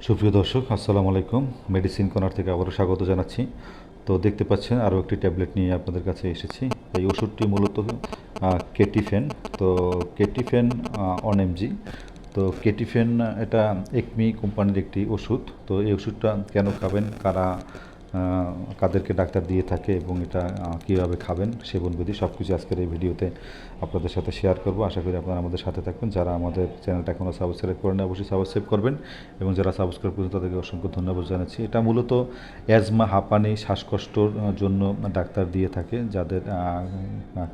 সুপ্রিয় দর্শক, আসসালামু আলাইকুম। মেডিসিন কর্নার থেকে আবারও স্বাগত জানাচ্ছি। তো দেখতে পাচ্ছেন আরও একটি ট্যাবলেট নিয়ে আপনাদের কাছে এসেছি। এই ওষুধটি মূলত কেটিফেন। তো কেটিফেন 1 mg। তো কেটিফেন এটা একমি কোম্পানির একটি ওষুধ। তো এই ওষুধটা কেন খাবেন, কাদেরকে ডাক্তার দিয়ে থাকে এবং এটা কীভাবে খাবেন, সেবনবিধি সব কিছু আজকের এই ভিডিওতে আপনাদের সাথে শেয়ার করব। আশা করি আপনারা আমাদের সাথে থাকবেন। যারা আমাদের চ্যানেলটা এখনও সাবস্ক্রাইব করেন অবশ্যই সাবস্ক্রাইব করবেন, এবং যারা সাবস্ক্রাইব করেন তাদেরকে অসংখ্য ধন্যবাদ জানাচ্ছি। এটা মূলত অ্যাজমা, হাঁপানি, শ্বাসকষ্টর জন্য ডাক্তার দিয়ে থাকে। যাদের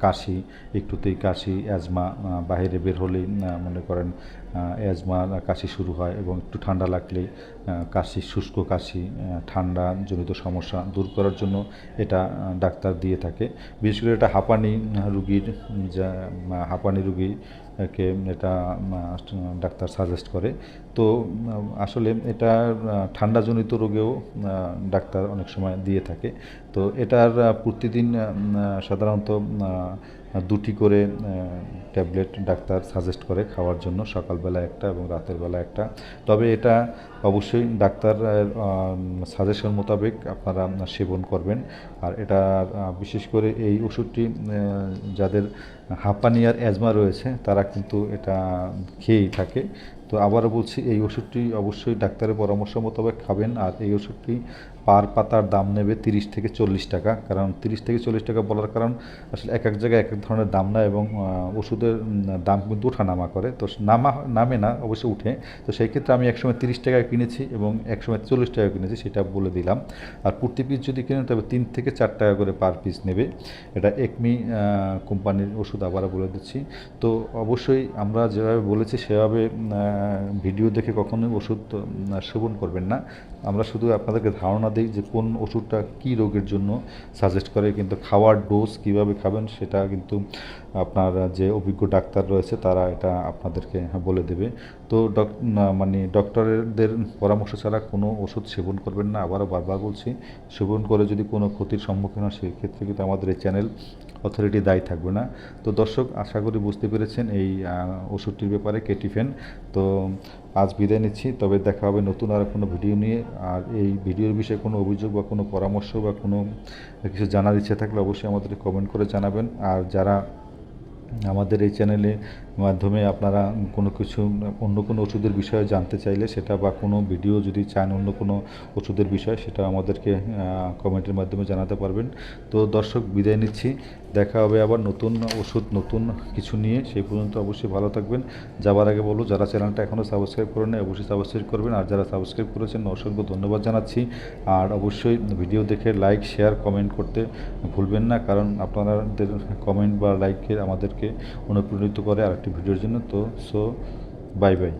কাশি, একটুতেই কাশি, অ্যাজমা, বাইরে বের হলেই মনে করেন অ্যাজমা কাশি শুরু হয়, এবং একটু ঠান্ডা লাগলেই কাশি, শুষ্ক কাশি, ঠান্ডাজনিত সমস্যা দূর করার জন্য এটা ডাক্তার দিয়ে থাকে। বিশেষ করে এটা হাঁপানি রুগীর, যা হাঁপানি রুগীকে এটা ডাক্তার সাজেস্ট করে। তো আসলে এটা ঠান্ডাজনিত রোগেও ডাক্তার অনেক সময় দিয়ে থাকে। তো এটার প্রতিদিন সাধারণত 2টি করে ট্যাবলেট ডাক্তার সাজেস্ট করে খাওয়ার জন্য, সকালবেলা একটা এবং রাতের বেলা একটা। তবে এটা অবশ্যই ডাক্তারের সাজেশন মোতাবেক আপনারা সেবন করবেন। আর এটা বিশেষ করে এই ওষুধটি যাদের হাঁপানি আর অ্যাজমা রয়েছে তারা কিন্তু এটা খেয়েই থাকে। তো আবারও বলছি, এই ওষুধটি অবশ্যই ডাক্তারের পরামর্শ মোতাবেক খাবেন। আর এই ওষুধটি পার পাতার দাম নেবে 30 থেকে 40 টাকা। কারণ 30 থেকে 40 টাকা বলার কারণ আসলে এক এক জায়গায় এক এক ধরনের দাম না, এবং ওষুধের দাম কিন্তু ওঠানামা করে। তো নামে না, অবশ্যই উঠে। তো সেই ক্ষেত্রে আমি একসময় 30 টাকায় কিনেছি এবং একসময় 40 টাকা কিনেছি, সেটা বলে দিলাম। আর প্রতি পিস যদি কিনেন তবে 3 থেকে 4 টাকা করে পার পিস নেবে। এটা একমি কোম্পানির ওষুধ, আবারও বলে দিচ্ছি। তো অবশ্যই আমরা যেভাবে বলেছি সেভাবে ভিডিও দেখে কখনোই ওষুধ সেবন করবেন না। আমরা শুধু আপনাদেরকে ধারণা দিই যে কোন ওষুধটা কী রোগের জন্য সাজেস্ট করে, কিন্তু খাওয়ার ডোজ কীভাবে খাবেন সেটা কিন্তু আপনার যে অভিজ্ঞ ডাক্তার রয়েছে তারা এটা আপনাদেরকে বলে দেবে। তো ডক্টরদের পরামর্শ ছাড়া কোনো ওষুধ সেবন করবেন না। আবারও বারবার বলছি, সেবন করে যদি কোনো ক্ষতির সম্মুখীন হয় সেক্ষেত্রে কিন্তু আমাদের এই চ্যানেল অথরিটি দায়ী থাকবে না। তো দর্শক, আশা করি বুঝতে পেরেছেন এই ওষুধটির ব্যাপারে, কেটিফেন। তো আজ বিদায় নিচ্ছি, তবে দেখা হবে নতুন আর কোনো ভিডিও নিয়ে। আর এই ভিডিওর বিষয়ে কোনো অভিযোগ বা কোনো পরামর্শ বা কোনো কিছু জানার ইচ্ছে থাকলে অবশ্যই আমাদের কমেন্ট করে জানাবেন। আর যারা আমাদের এই চ্যানেলের মাধ্যমে আপনারা কোনো কিছু, অন্য কোনো ওষুধের বিষয়ে জানতে চাইলে সেটা, বা কোনো ভিডিও যদি চান অন্য কোনো ওষুধের বিষয়, সেটা আমাদেরকে কমেন্টের মাধ্যমে জানাতে পারবেন। তো দর্শক, বিদায় নিচ্ছি। দেখা হবে আবার নতুন ওষুধ, নতুন কিছু নিয়ে। সেই পর্যন্ত অবশ্যই ভালো থাকবেন। যাবার আগে বলবো, যারা চ্যানেলটা এখনও সাবস্ক্রাইব করেন অবশ্যই সাবস্ক্রাইব করবেন, আর যারা সাবস্ক্রাইব করেছেন অসংখ্য ধন্যবাদ জানাচ্ছি। আর অবশ্যই ভিডিও দেখে লাইক, শেয়ার, কমেন্ট করতে ভুলবেন না, কারণ আপনাদের কমেন্ট বা লাইকে আমাদেরকে অনুপ্রাণিত করে আরেকটি ভিডিওর জন্য। তো বাই বাই।